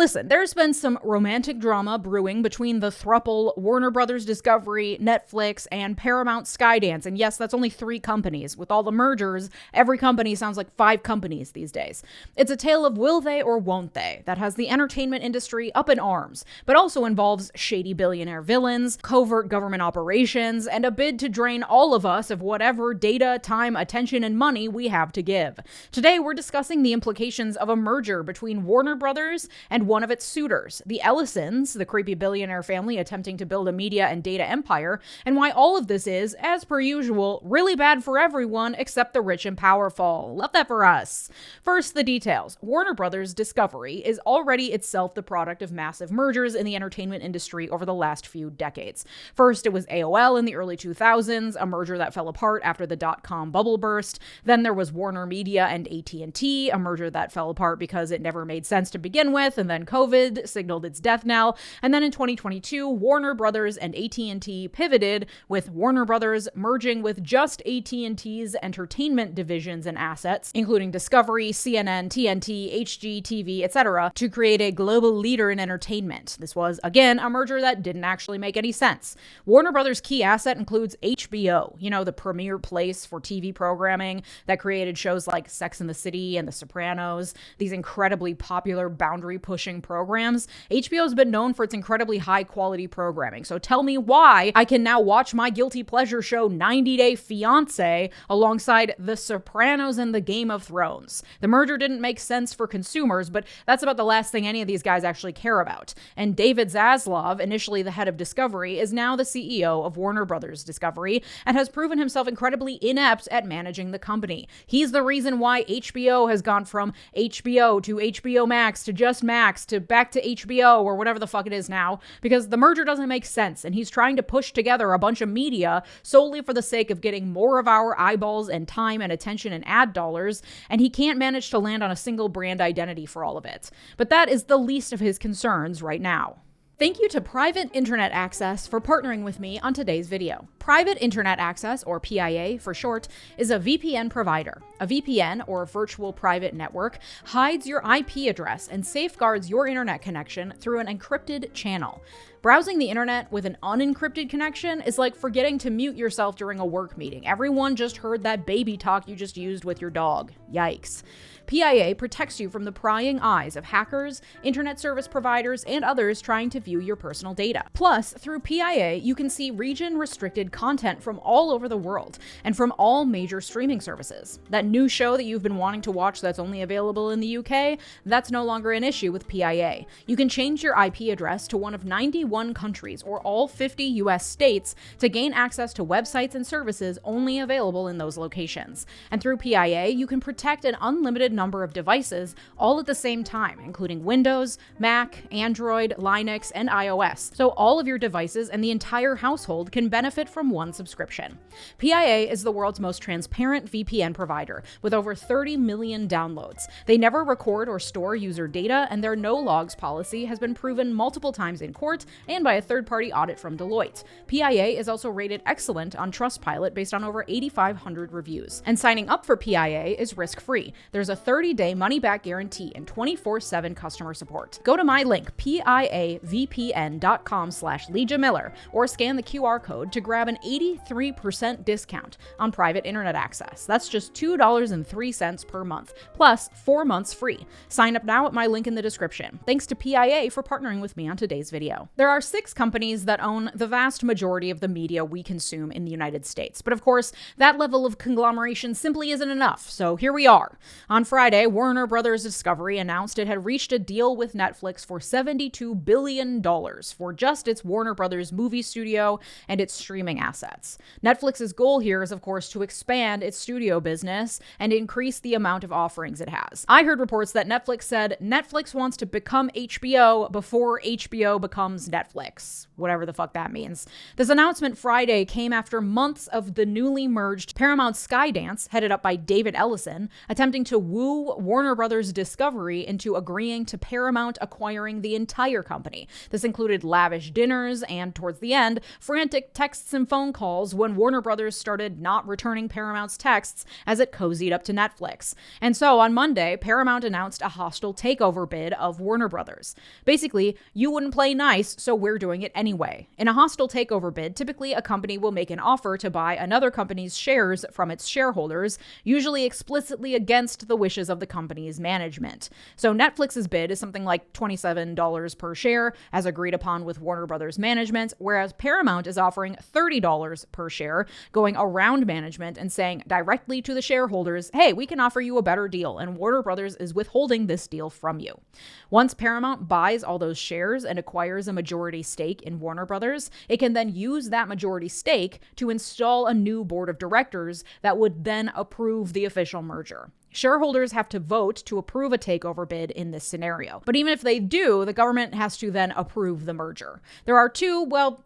Listen, there's been some romantic drama brewing between the thruple Warner Brothers Discovery, Netflix, and Paramount Skydance. And yes, that's only 3 companies. With all the mergers, every company sounds like 5 companies these days. It's a tale of will they or won't they that has the entertainment industry up in arms, but also involves shady billionaire villains, covert government operations, and a bid to drain all of us of whatever data, time, attention, and money we have to give. Today, we're discussing the implications of a merger between Warner Brothers and one of its suitors, the Ellisons, the creepy billionaire family attempting to build a media and data empire, and why all of this is, as per usual, really bad for everyone except the rich and powerful. Love that for us. First, the details. Warner Brothers Discovery is already itself the product of massive mergers in the entertainment industry over the last few decades. First, it was AOL in the early 2000s, a merger that fell apart after the dot-com bubble burst. Then there was Warner Media and AT&T, a merger that fell apart because it never made sense to begin with, and then COVID signaled its death knell. And then in 2022, Warner Brothers and AT&T pivoted, with Warner Brothers merging with just AT&T's entertainment divisions and assets, including Discovery, CNN, TNT, HGTV, etc., to create a global leader in entertainment. This was, again, a merger that didn't actually make any sense. Warner Brothers' key asset includes HBO, the premier place for TV programming that created shows like Sex and the City and The Sopranos, these incredibly popular boundary-pushing programs. HBO's been known for its incredibly high-quality programming, so tell me why I can now watch my guilty pleasure show 90 Day Fiancé alongside The Sopranos and the Game of Thrones. The merger didn't make sense for consumers, but that's about the last thing any of these guys actually care about. And David Zaslav, initially the head of Discovery, is now the CEO of Warner Brothers Discovery and has proven himself incredibly inept at managing the company. He's the reason why HBO has gone from HBO to HBO Max to just Max to back to HBO or whatever the fuck it is now, because the merger doesn't make sense and he's trying to push together a bunch of media solely for the sake of getting more of our eyeballs and time and attention and ad dollars, and he can't manage to land on a single brand identity for all of it. But that is the least of his concerns right now. Thank you to Private Internet Access for partnering with me on today's video. Private Internet Access, or PIA for short, is a VPN provider. A VPN, or virtual private network, hides your IP address and safeguards your internet connection through an encrypted channel. Browsing the internet with an unencrypted connection is like forgetting to mute yourself during a work meeting. Everyone just heard that baby talk you just used with your dog. Yikes. PIA protects you from the prying eyes of hackers, internet service providers, and others trying to view your personal data. Plus, through PIA, you can see region-restricted content from all over the world and from all major streaming services. That new show that you've been wanting to watch that's only available in the UK, that's no longer an issue with PIA. You can change your IP address to one of 91 countries or all 50 US states to gain access to websites and services only available in those locations. And through PIA, you can protect an unlimited number of devices all at the same time, including Windows, Mac, Android, Linux, and iOS. So all of your devices and the entire household can benefit from one subscription. PIA is the world's most transparent VPN provider with over 30 million downloads. They never record or store user data, and their no logs policy has been proven multiple times in court and by a third-party audit from Deloitte. PIA is also rated excellent on Trustpilot based on over 8,500 reviews. And signing up for PIA is risk-free. There's a 30-day money-back guarantee and 24/7 customer support. Go to my link, piavpn.com/Leeja Miller, or scan the QR code to grab an 83% discount on private internet access. That's just $2.03 per month, plus 4 months free. Sign up now at my link in the description. Thanks to PIA for partnering with me on today's video. There are 6 companies that own the vast majority of the media we consume in the United States. But of course, that level of conglomeration simply isn't enough, so here we are. On Friday, Warner Brothers Discovery announced it had reached a deal with Netflix for $72 billion for just its Warner Brothers movie studio and its streaming assets. Netflix's goal here is, of course, to expand its studio business and increase the amount of offerings it has. I heard reports that Netflix said Netflix wants to become HBO before HBO becomes Netflix, whatever the fuck that means. This announcement Friday came after months of the newly merged Paramount Skydance, headed up by David Ellison, attempting to woo Warner Brothers Discovery into agreeing to Paramount acquiring the entire company. This included lavish dinners and, towards the end, frantic texts and phone calls when Warner Brothers started not returning Paramount's texts as it cozied up to Netflix. And so on Monday, Paramount announced a hostile takeover bid of Warner Brothers. Basically, you wouldn't play nice, so we're doing it anyway. In a hostile takeover bid, typically a company will make an offer to buy another company's shares from its shareholders, usually explicitly against the wishes of the company's management. So Netflix's bid is something like $27 per share, as agreed upon with Warner Brothers management, whereas Paramount is offering $30 per share, going around management and saying directly to the shareholders, hey, we can offer you a better deal, and Warner Brothers is withholding this deal from you. Once Paramount buys all those shares and acquires a majority stake in Warner Brothers, it can then use that majority stake to install a new board of directors that would then approve the official merger. Shareholders have to vote to approve a takeover bid in this scenario. But even if they do, the government has to then approve the merger. There are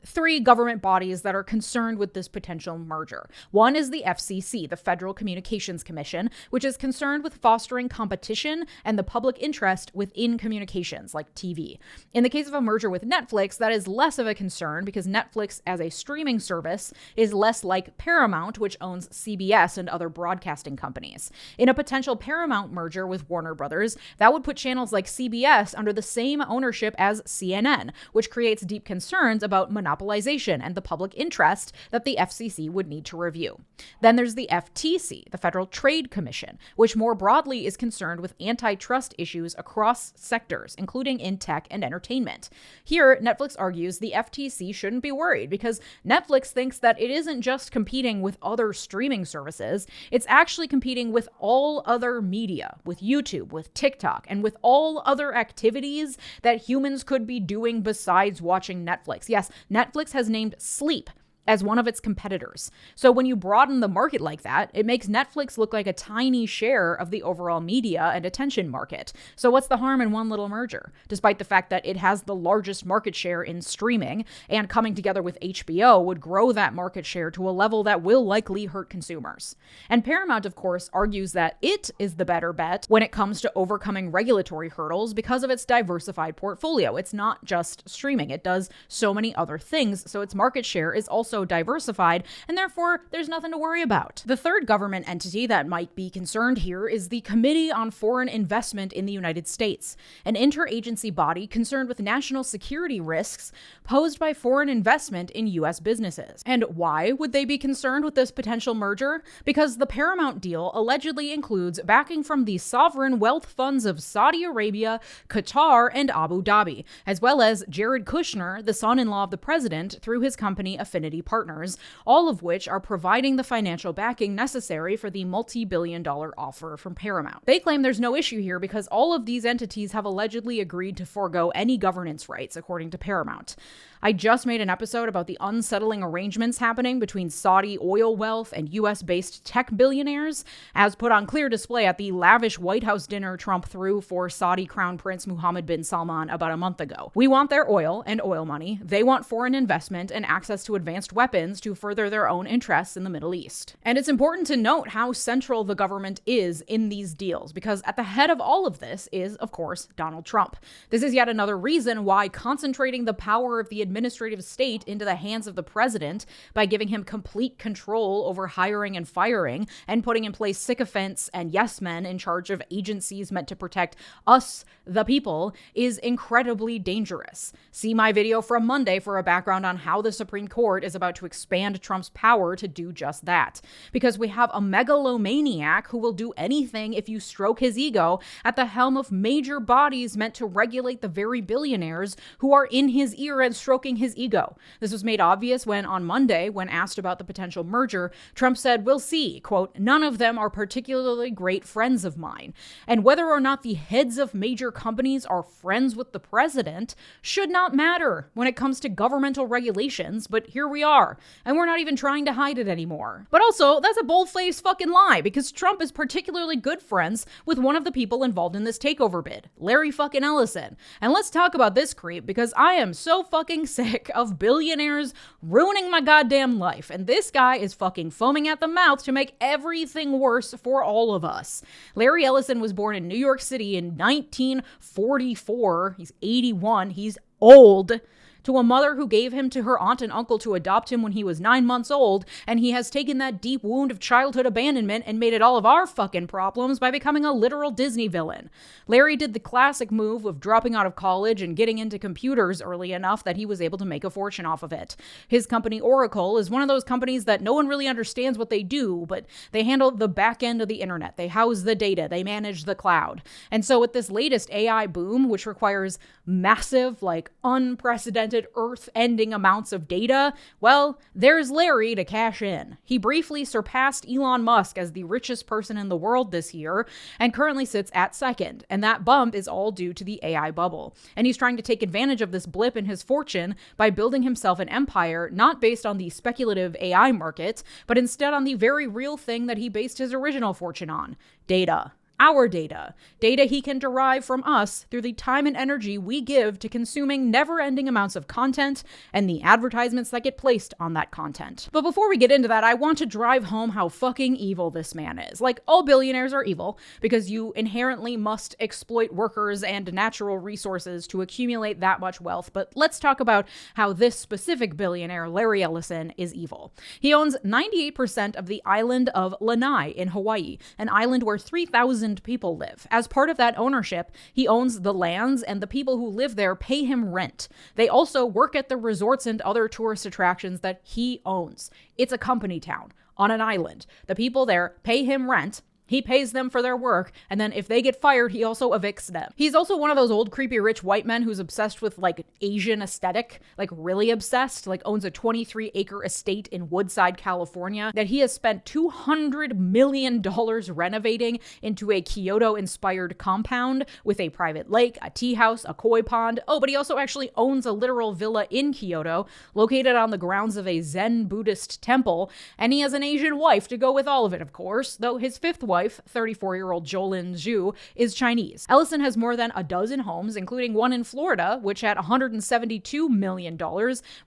three government bodies that are concerned with this potential merger. One is the FCC, the Federal Communications Commission, which is concerned with fostering competition and the public interest within communications, like TV. In the case of a merger with Netflix, that is less of a concern because Netflix as a streaming service is less like Paramount, which owns CBS and other broadcasting companies. In a potential Paramount merger with Warner Brothers, that would put channels like CBS under the same ownership as CNN, which creates deep concerns about monopolization and the public interest that the FCC would need to review. Then there's the FTC, the Federal Trade Commission, which more broadly is concerned with antitrust issues across sectors, including in tech and entertainment. Here, Netflix argues the FTC shouldn't be worried because Netflix thinks that it isn't just competing with other streaming services, it's actually competing with all other media, with YouTube, with TikTok, and with all other activities that humans could be doing besides watching Netflix. Yes, Netflix has named sleep as one of its competitors. So when you broaden the market like that, it makes Netflix look like a tiny share of the overall media and attention market. So what's the harm in one little merger? Despite the fact that it has the largest market share in streaming, and coming together with HBO would grow that market share to a level that will likely hurt consumers. And Paramount, of course, argues that it is the better bet when it comes to overcoming regulatory hurdles because of its diversified portfolio. It's not just streaming. It does so many other things, so its market share is also diversified, and therefore there's nothing to worry about. The third government entity that might be concerned here is the Committee on Foreign Investment in the United States, an interagency body concerned with national security risks posed by foreign investment in U.S. businesses. And why would they be concerned with this potential merger? Because the Paramount deal allegedly includes backing from the sovereign wealth funds of Saudi Arabia, Qatar, and Abu Dhabi, as well as Jared Kushner, the son-in-law of the president, through his company Affinity Partners, all of which are providing the financial backing necessary for the multi-billion-dollar offer from Paramount. They claim there's no issue here because all of these entities have allegedly agreed to forego any governance rights, according to Paramount. I just made an episode about the unsettling arrangements happening between Saudi oil wealth and US-based tech billionaires, as put on clear display at the lavish White House dinner Trump threw for Saudi Crown Prince Mohammed bin Salman about a month ago. We want their oil and oil money. They want foreign investment and access to advanced weapons to further their own interests in the Middle East. And it's important to note how central the government is in these deals, because at the head of all of this is, of course, Donald Trump. This is yet another reason why concentrating the power of the administrative state into the hands of the president by giving him complete control over hiring and firing and putting in place sycophants and yes men in charge of agencies meant to protect us, the people, is incredibly dangerous. See my video from Monday for a background on how the Supreme Court is about to expand Trump's power to do just that. Because we have a megalomaniac who will do anything if you stroke his ego at the helm of major bodies meant to regulate the very billionaires who are in his ear and stroking his ego. This was made obvious when on Monday, when asked about the potential merger, Trump said, "We'll see," quote, "None of them are particularly great friends of mine. And whether or not the heads of major companies are friends with the president should not matter when it comes to governmental regulations, but here we are, and we're not even trying to hide it anymore." But also, that's a bold-faced fucking lie, because Trump is particularly good friends with one of the people involved in this takeover bid, Larry fucking Ellison. And let's talk about this creep, because I am so fucking sick of billionaires ruining my goddamn life, and this guy is fucking foaming at the mouth to make everything worse for all of us. Larry Ellison was born in New York City in 1944. He's 81. He's old, to a mother who gave him to her aunt and uncle to adopt him when he was 9 months old, and he has taken that deep wound of childhood abandonment and made it all of our fucking problems by becoming a literal Disney villain. Larry did the classic move of dropping out of college and getting into computers early enough that he was able to make a fortune off of it. His company, Oracle, is one of those companies that no one really understands what they do, but they handle the back end of the internet. They house the data. They manage the cloud. And so with this latest AI boom, which requires massive, unprecedented earth-ending amounts of data, well, there's Larry to cash in. He briefly surpassed Elon Musk as the richest person in the world this year and currently sits at second. And that bump is all due to the AI bubble. And he's trying to take advantage of this blip in his fortune by building himself an empire not based on the speculative AI market, but instead on the very real thing that he based his original fortune on: data. Our data. Data he can derive from us through the time and energy we give to consuming never-ending amounts of content and the advertisements that get placed on that content. But before we get into that, I want to drive home how fucking evil this man is. All billionaires are evil because you inherently must exploit workers and natural resources to accumulate that much wealth. But let's talk about how this specific billionaire, Larry Ellison, is evil. He owns 98% of the island of Lanai in Hawaii, an island where 3,000 people live. As part of that ownership, he owns the lands, and the people who live there pay him rent. They also work at the resorts and other tourist attractions that he owns. It's a company town on an island. The people there pay him rent. He pays them for their work, and then if they get fired, he also evicts them. He's also one of those old creepy rich white men who's obsessed with Asian aesthetic, really obsessed, owns a 23-acre estate in Woodside, California that he has spent $200 million renovating into a Kyoto-inspired compound with a private lake, a tea house, a koi pond. Oh, but he also actually owns a literal villa in Kyoto, located on the grounds of a Zen Buddhist temple, and he has an Asian wife to go with all of it, of course, though his fifth wife, 34-year-old 𝗖𝗓𝗓𝗔𝗜𝗍, is Chinese. Ellison has more than a dozen homes, including one in Florida, which at $172 million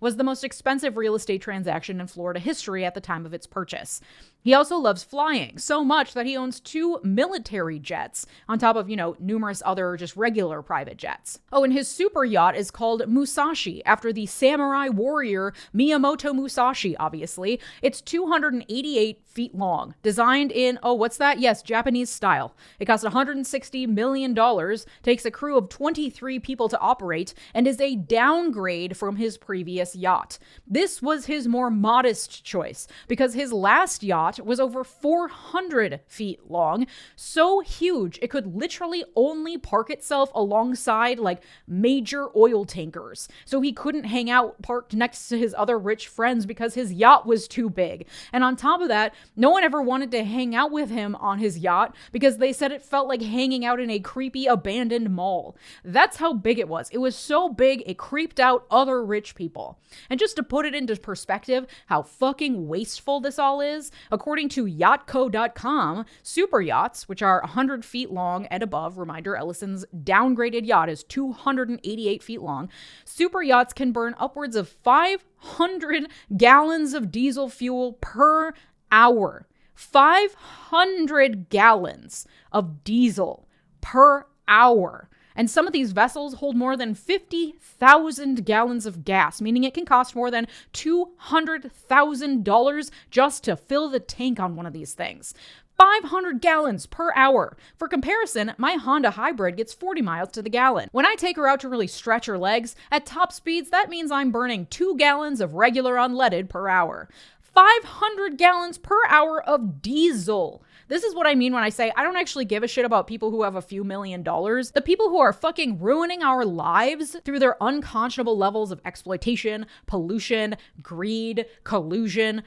was the most expensive real estate transaction in Florida history at the time of its purchase. He also loves flying so much that he owns 2 military jets, on top of, numerous other just regular private jets. Oh, and his super yacht is called Musashi, after the samurai warrior Miyamoto Musashi, obviously. It's 288 feet long, designed in, yes, Japanese style. It costs $160 million, takes a crew of 23 people to operate, and is a downgrade from his previous yacht. This was his more modest choice, because his last yacht was over 400 feet long, so huge it could literally only park itself alongside major oil tankers. So he couldn't hang out parked next to his other rich friends because his yacht was too big. And on top of that, no one ever wanted to hang out with him on his yacht because they said it felt like hanging out in a creepy abandoned mall. That's how big it was. It was so big it creeped out other rich people. And just to put it into perspective, how fucking wasteful this all is, according to yachtco.com, super yachts, which are 100 feet long and above, reminder, Ellison's downgraded yacht is 288 feet long, super yachts can burn upwards of 500 gallons of diesel fuel per hour. 500 gallons of diesel per hour. And some of these vessels hold more than 50,000 gallons of gas, meaning it can cost more than $200,000 just to fill the tank on one of these things. 500 gallons per hour. For comparison, my Honda Hybrid gets 40 miles to the gallon. When I take her out to really stretch her legs, at top speeds, that means I'm burning 2 gallons of regular unleaded per hour. 500 gallons per hour of diesel. This is what I mean when I say I don't actually give a shit about people who have a few $1 million. The people who are fucking ruining our lives through their unconscionable levels of exploitation, pollution, greed, collusion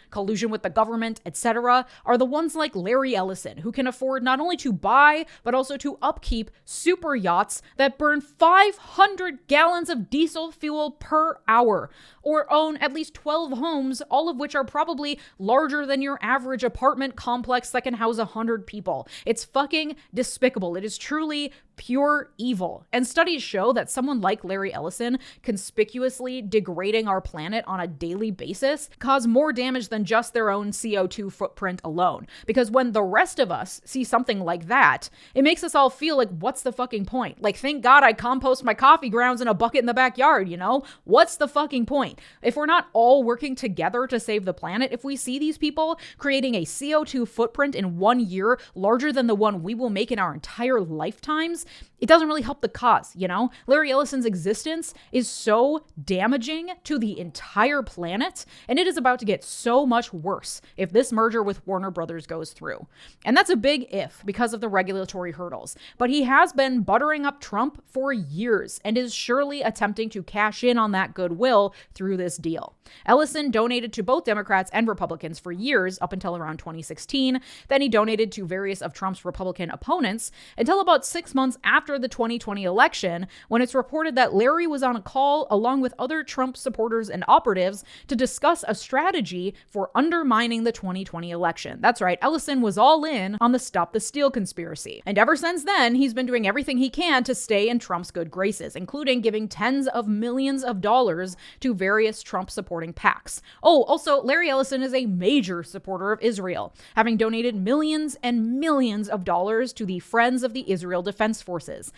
with the government, etc., are the ones like Larry Ellison, who can afford not only to buy, but also to upkeep super yachts that burn 500 gallons of diesel fuel per hour, or own at least 12 homes, all of which are probably larger than your average apartment complex that can house 100 people. It's fucking despicable. It is truly pure evil. And studies show that someone like Larry Ellison conspicuously degrading our planet on a daily basis cause more damage than just their own CO2 footprint alone. Because when the rest of us see something like that, it makes us all feel like, what's the fucking point? Like, thank God I compost my coffee grounds in a bucket in the backyard, you know? What's the fucking point? If we're not all working together to save the planet, if we see these people creating a CO2 footprint in 1 year larger than the one we will make in our entire lifetimes, it doesn't really help the cause, you know? Larry Ellison's existence is so damaging to the entire planet, and it is about to get so much worse if this merger with Warner Brothers goes through. And that's a big if because of the regulatory hurdles. But he has been buttering up Trump for years and is surely attempting to cash in on that goodwill through this deal. Ellison donated to both Democrats and Republicans for years up until around 2016. Then he donated to various of Trump's Republican opponents until about 6 months after the 2020 election, when it's reported that Larry was on a call along with other Trump supporters and operatives to discuss a strategy for undermining the 2020 election. That's right, Ellison was all in on the Stop the Steal conspiracy. And ever since then, he's been doing everything he can to stay in Trump's good graces, including giving tens of millions of dollars to various Trump-supporting PACs. Oh, also, Larry Ellison is a major supporter of Israel, having donated millions and millions of dollars to the Friends of the Israel Defense Forces.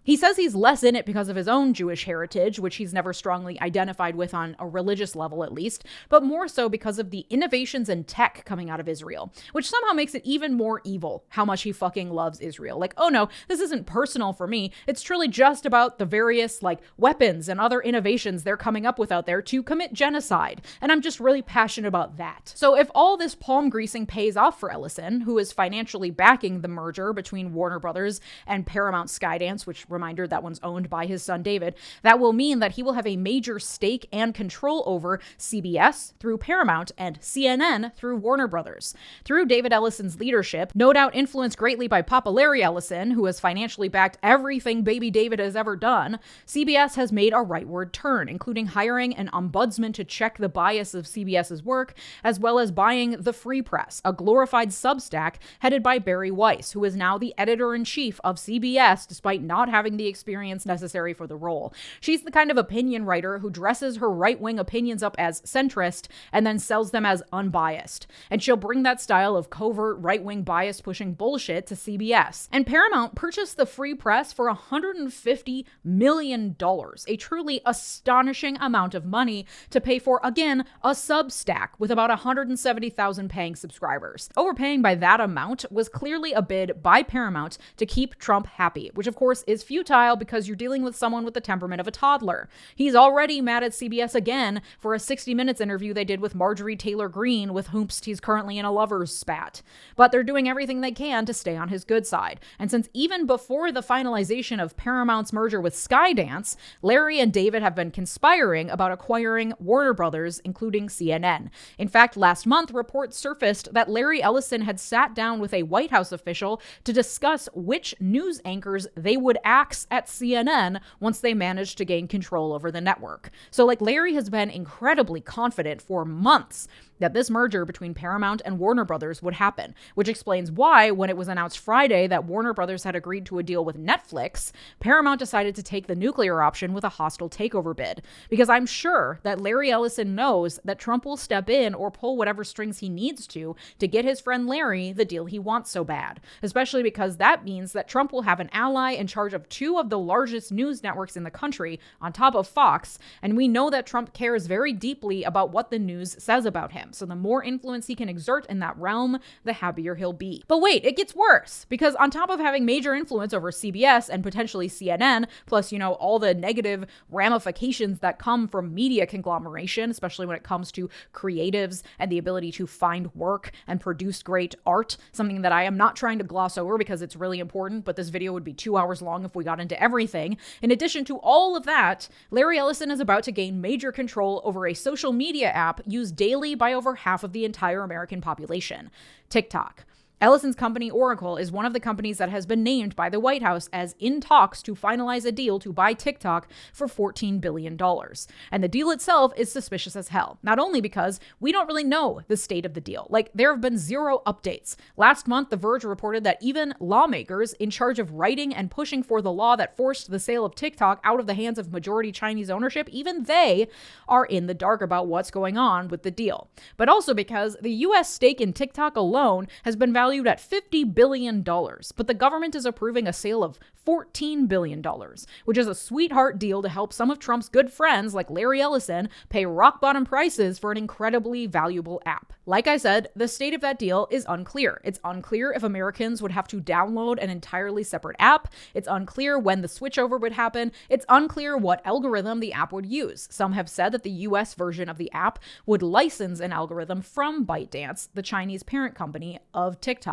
He says he's less in it because of his own Jewish heritage, which he's never strongly identified with on a religious level at least, but more so because of the innovations in tech coming out of Israel, which somehow makes it even more evil how much he fucking loves Israel. Like, oh no, this isn't personal for me. It's truly just about the various weapons and other innovations they're coming up with out there to commit genocide. And I'm just really passionate about that. So if all this palm greasing pays off for Ellison, who is financially backing the merger between Warner Brothers and Paramount Skydance, which reminder, that one's owned by his son David, that will mean that he will have a major stake and control over CBS through Paramount and CNN through Warner Brothers. Through David Ellison's leadership, no doubt influenced greatly by Papa Larry Ellison, who has financially backed everything baby David has ever done, CBS has made a rightward turn, including hiring an ombudsman to check the bias of CBS's work, as well as buying The Free Press, a glorified Substack headed by Barry Weiss, who is now the editor-in-chief of CBS despite not having the experience necessary for the role. She's the kind of opinion writer who dresses her right-wing opinions up as centrist and then sells them as unbiased. And she'll bring that style of covert right-wing bias-pushing bullshit to CBS. And Paramount purchased The Free Press for $150 million, a truly astonishing amount of money to pay for, again, a Substack with about 170,000 paying subscribers. Overpaying by that amount was clearly a bid by Paramount to keep Trump happy, which of course is futile because you're dealing with someone with the temperament of a toddler. He's already mad at CBS again for a 60 Minutes interview they did with Marjorie Taylor Greene, with whom he's currently in a lover's spat. But they're doing everything they can to stay on his good side. And since even before the finalization of Paramount's merger with Skydance, Larry and David have been conspiring about acquiring Warner Brothers, including CNN. In fact, last month, reports surfaced that Larry Ellison had sat down with a White House official to discuss which news anchors they would axe at CNN once they managed to gain control over the network. So Larry has been incredibly confident for months that this merger between Paramount and Warner Brothers would happen, which explains why, when it was announced Friday that Warner Brothers had agreed to a deal with Netflix, Paramount decided to take the nuclear option with a hostile takeover bid. Because I'm sure that Larry Ellison knows that Trump will step in or pull whatever strings he needs to get his friend Larry the deal he wants so bad, especially because that means that Trump will have an ally in charge of two of the largest news networks in the country on top of Fox, and we know that Trump cares very deeply about what the news says about him. So the more influence he can exert in that realm, the happier he'll be. But wait, it gets worse, because on top of having major influence over CBS and potentially CNN, plus, all the negative ramifications that come from media conglomeration, especially when it comes to creatives and the ability to find work and produce great art, something that I am not trying to gloss over because it's really important, but this video would be 2 hours long if we got into everything. In addition to all of that, Larry Ellison is about to gain major control over a social media app used daily by over half of the entire American population, TikTok. Ellison's company Oracle is one of the companies that has been named by the White House as in talks to finalize a deal to buy TikTok for $14 billion. And the deal itself is suspicious as hell. Not only because we don't really know the state of the deal. Like, there have been zero updates. Last month, The Verge reported that even lawmakers in charge of writing and pushing for the law that forced the sale of TikTok out of the hands of majority Chinese ownership, even they are in the dark about what's going on with the deal. But also because the U.S. stake in TikTok alone has been valued at $50 billion, but the government is approving a sale of $14 billion, which is a sweetheart deal to help some of Trump's good friends like Larry Ellison pay rock-bottom prices for an incredibly valuable app. Like I said, the state of that deal is unclear. It's unclear if Americans would have to download an entirely separate app. It's unclear when the switchover would happen. It's unclear what algorithm the app would use. Some have said that the US version of the app would license an algorithm from ByteDance, the Chinese parent company of TikTok,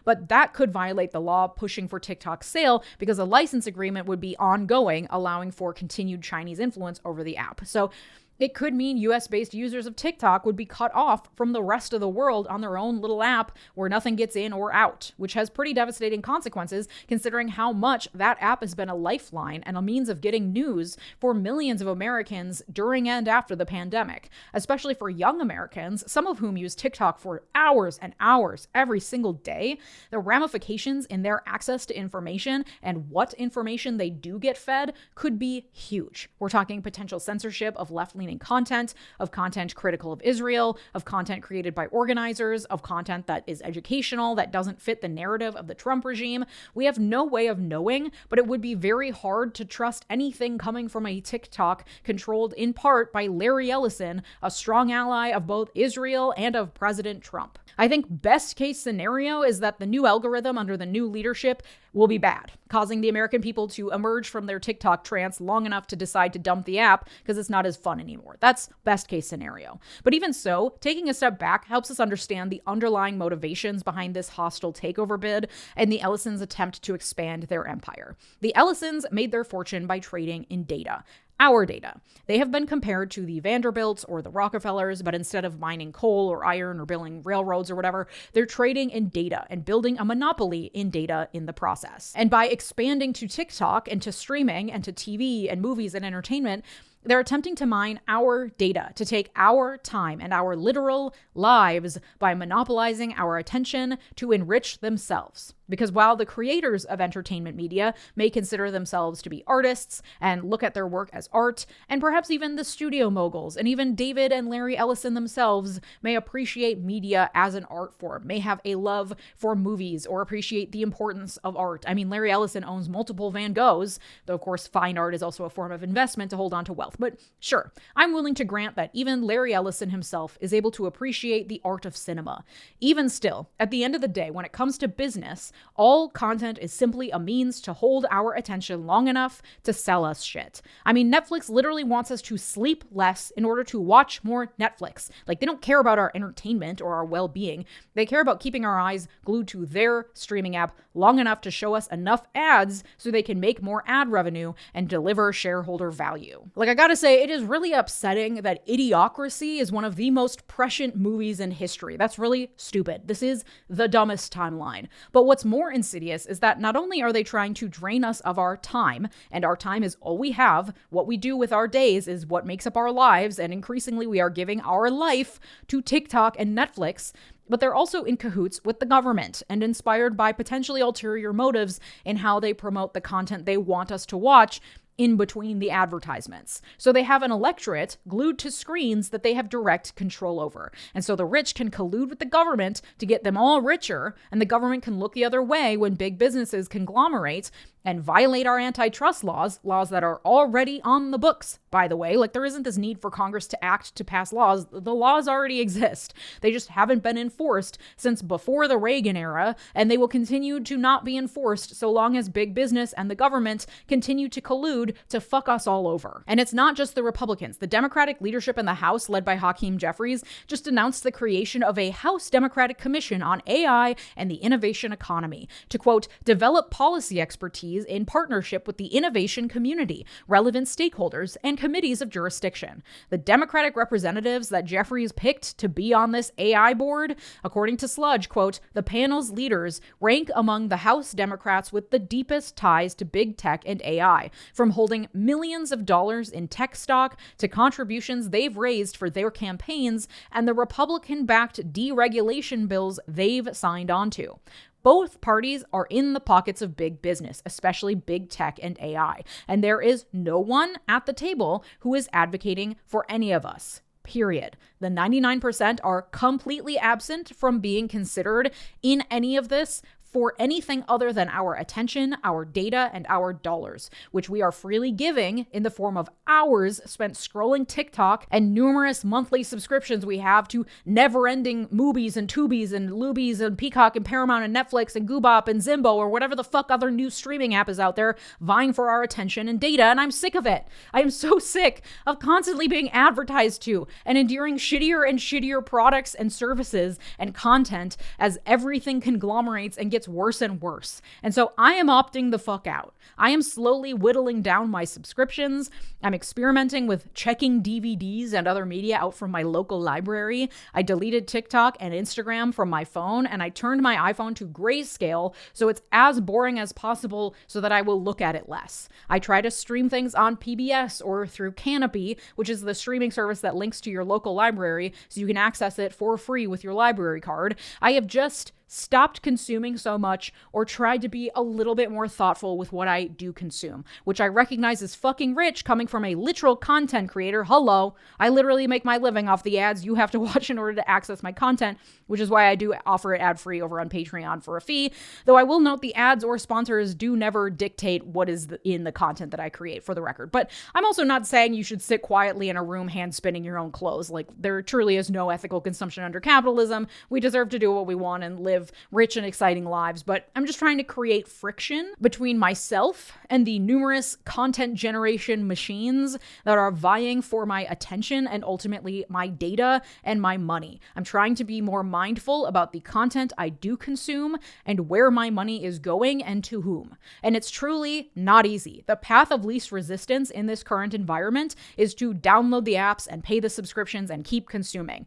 but that could violate the law pushing for TikTok's sale because a license agreement would be ongoing, allowing for continued Chinese influence over the app. So it could mean US-based users of TikTok would be cut off from the rest of the world on their own little app where nothing gets in or out, which has pretty devastating consequences considering how much that app has been a lifeline and a means of getting news for millions of Americans during and after the pandemic, especially for young Americans, some of whom use TikTok for hours and hours every single day. The ramifications in their access to information and what information they do get fed could be huge. We're talking potential censorship of left-leaning content, of content critical of Israel, of content created by organizers, of content that is educational, that doesn't fit the narrative of the Trump regime. We have no way of knowing, but it would be very hard to trust anything coming from a TikTok controlled in part by Larry Ellison, a strong ally of both Israel and of President Trump. I think best case scenario is that the new algorithm under the new leadership will be bad, causing the American people to emerge from their TikTok trance long enough to decide to dump the app because it's not as fun anymore. That's best case scenario. But even so, taking a step back helps us understand the underlying motivations behind this hostile takeover bid and the Ellisons' attempt to expand their empire. The Ellisons made their fortune by trading in data. Our data. They have been compared to the Vanderbilts or the Rockefellers, but instead of mining coal or iron or building railroads or whatever, they're trading in data and building a monopoly in data in the process. And by expanding to TikTok and to streaming and to TV and movies and entertainment, they're attempting to mine our data, to take our time and our literal lives by monopolizing our attention to enrich themselves. Because while the creators of entertainment media may consider themselves to be artists and look at their work as art, and perhaps even the studio moguls and even David and Larry Ellison themselves may appreciate media as an art form, may have a love for movies or appreciate the importance of art. I mean, Larry Ellison owns multiple Van Goghs, though of course fine art is also a form of investment to hold on to wealth. But sure, I'm willing to grant that even Larry Ellison himself is able to appreciate the art of cinema. Even still, at the end of the day, when it comes to business, all content is simply a means to hold our attention long enough to sell us shit. I mean, Netflix literally wants us to sleep less in order to watch more Netflix. Like, they don't care about our entertainment or our well-being. They care about keeping our eyes glued to their streaming app long enough to show us enough ads so they can make more ad revenue and deliver shareholder value. Like, I gotta say, it is really upsetting that Idiocracy is one of the most prescient movies in history. That's really stupid. This is the dumbest timeline. But what's more insidious is that not only are they trying to drain us of our time, and our time is all we have, what we do with our days is what makes up our lives, and increasingly we are giving our life to TikTok and Netflix, but they're also in cahoots with the government and inspired by potentially ulterior motives in how they promote the content they want us to watch in between the advertisements. So they have an electorate glued to screens that they have direct control over. And so the rich can collude with the government to get them all richer, and the government can look the other way when big businesses conglomerate and violate our antitrust laws that are already on the books, by the way. Like, there isn't this need for Congress to act to pass laws. The laws already exist. They just haven't been enforced since before the Reagan era, and they will continue to not be enforced so long as big business and the government continue to collude to fuck us all over. And it's not just the Republicans. The Democratic leadership in the House, led by Hakeem Jeffries, just announced the creation of a House Democratic Commission on AI and the innovation economy to, quote, develop policy expertise expertise in partnership with the innovation community, relevant stakeholders, and committees of jurisdiction. The Democratic representatives that Jeffries picked to be on this AI board, according to Sludge, quote, the panel's leaders rank among the House Democrats with the deepest ties to big tech and AI, from holding millions of dollars in tech stock to contributions they've raised for their campaigns and the Republican-backed deregulation bills they've signed onto. Both parties are in the pockets of big business, especially big tech and AI, and there is no one at the table who is advocating for any of us. Period. The 99% are completely absent from being considered in any of this for anything other than our attention, our data, and our dollars, which we are freely giving in the form of hours spent scrolling TikTok and numerous monthly subscriptions we have to never-ending Movies and Tubies and Lubies and Peacock and Paramount and Netflix and Goobop and Zimbo or whatever the fuck other new streaming app is out there vying for our attention and data, and I'm sick of it. I am so sick of constantly being advertised to and enduring shittier and shittier products and services and content as everything conglomerates and gets worse and worse. And so I am opting the fuck out. I am slowly whittling down my subscriptions. I'm experimenting with checking DVDs and other media out from my local library. I deleted TikTok and Instagram from my phone, and I turned my iPhone to grayscale so it's as boring as possible so that I will look at it less. I try to stream things on PBS or through Canopy, which is the streaming service that links to your local library so you can access it for free with your library card. I have just stopped consuming so much or tried to be a little bit more thoughtful with what I do consume, which I recognize is fucking rich coming from a literal content creator. Hello. I literally make my living off the ads you have to watch in order to access my content, which is why I do offer it ad-free over on Patreon for a fee, though I will note the ads or sponsors do never dictate what is in the content that I create, for the record. But I'm also not saying you should sit quietly in a room hand spinning your own clothes. Like, there truly is no ethical consumption under capitalism. We deserve to do what we want and live rich and exciting lives, but I'm just trying to create friction between myself and the numerous content generation machines that are vying for my attention and ultimately my data and my money. I'm trying to be more mindful about the content I do consume and where my money is going and to whom. And it's truly not easy. The path of least resistance in this current environment is to download the apps and pay the subscriptions and keep consuming.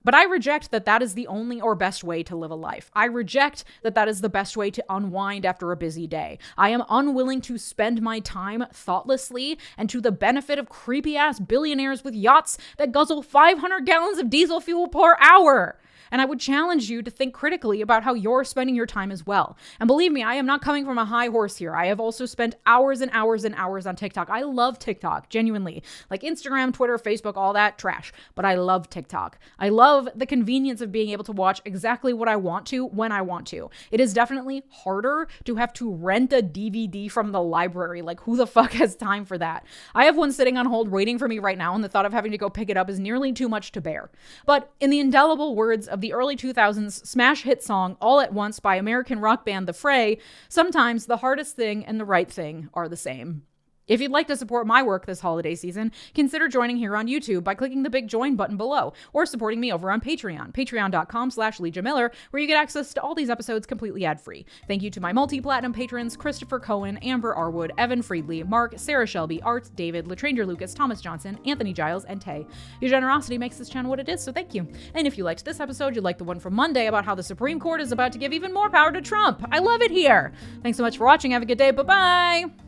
But I reject that that is the only or best way to live a life. I reject that that is the best way to unwind after a busy day. I am unwilling to spend my time thoughtlessly and to the benefit of creepy-ass billionaires with yachts that guzzle 500 gallons of diesel fuel per hour. And I would challenge you to think critically about how you're spending your time as well. And believe me, I am not coming from a high horse here. I have also spent hours and hours and hours on TikTok. I love TikTok, genuinely. Like Instagram, Twitter, Facebook, all that trash. But I love TikTok. I love the convenience of being able to watch exactly what I want to when I want to. It is definitely harder to have to rent a DVD from the library. Like, who the fuck has time for that? I have one sitting on hold waiting for me right now, and the thought of having to go pick it up is nearly too much to bear. But in the indelible words of the early 2000s smash hit song All at Once by American rock band The Fray, sometimes the hardest thing and the right thing are the same. If you'd like to support my work this holiday season, consider joining here on YouTube by clicking the big join button below, or supporting me over on Patreon, patreon.com/Leeja Miller, where you get access to all these episodes completely ad-free. Thank you to my multi-platinum patrons, Christopher Cohen, Amber Arwood, Evan Friedley, Mark, Sarah Shelby, Art, David, Latranger Lucas, Thomas Johnson, Anthony Giles, and Tay. Your generosity makes this channel what it is, so thank you. And if you liked this episode, you'd like the one from Monday about how the Supreme Court is about to give even more power to Trump. I love it here. Thanks so much for watching. Have a good day. Bye-bye.